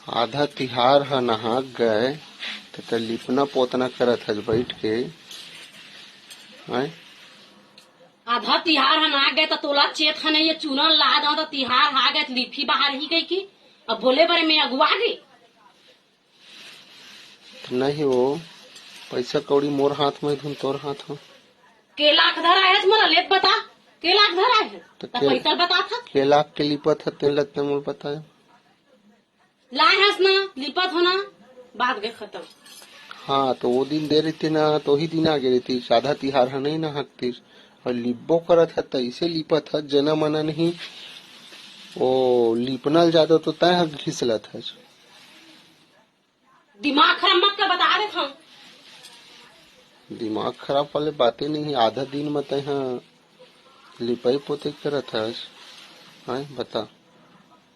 आधा तिहार ह नहाक गए तो लिपना पोतना करत हज बैठ के। आधा तिहार हम आ गए तो तोला चेत खने ये चूना ला दो तो तिहार आ गए लिफी बाहर ही गई की अब बोले बरे मैं अगुआ गई नहीं वो पैसा कौड़ी मोर हाथ में धुन तोर हाथ में के लाख धर आए मोला लेत बता के लाख धर आए तो तो पैसा बता था के लाख के लिपत है तेल लगते मोल बताया लाए हंस ना लिपत होना बात गए खत्म। हाँ तो वो दिन दे रही थी ना तो ही दिन आ गई थी साधा तिहार है नहीं ना हकती और लिपबो करत है तो इसे लिपत है जना मना नहीं वो लिपनल ज्यादा तो तय घिसलत है। दिमाग खराब मत कर बता रहे था दिमाग खराब वाले बातें नहीं आधा दिन में तय लिपाई पोते करत है बता।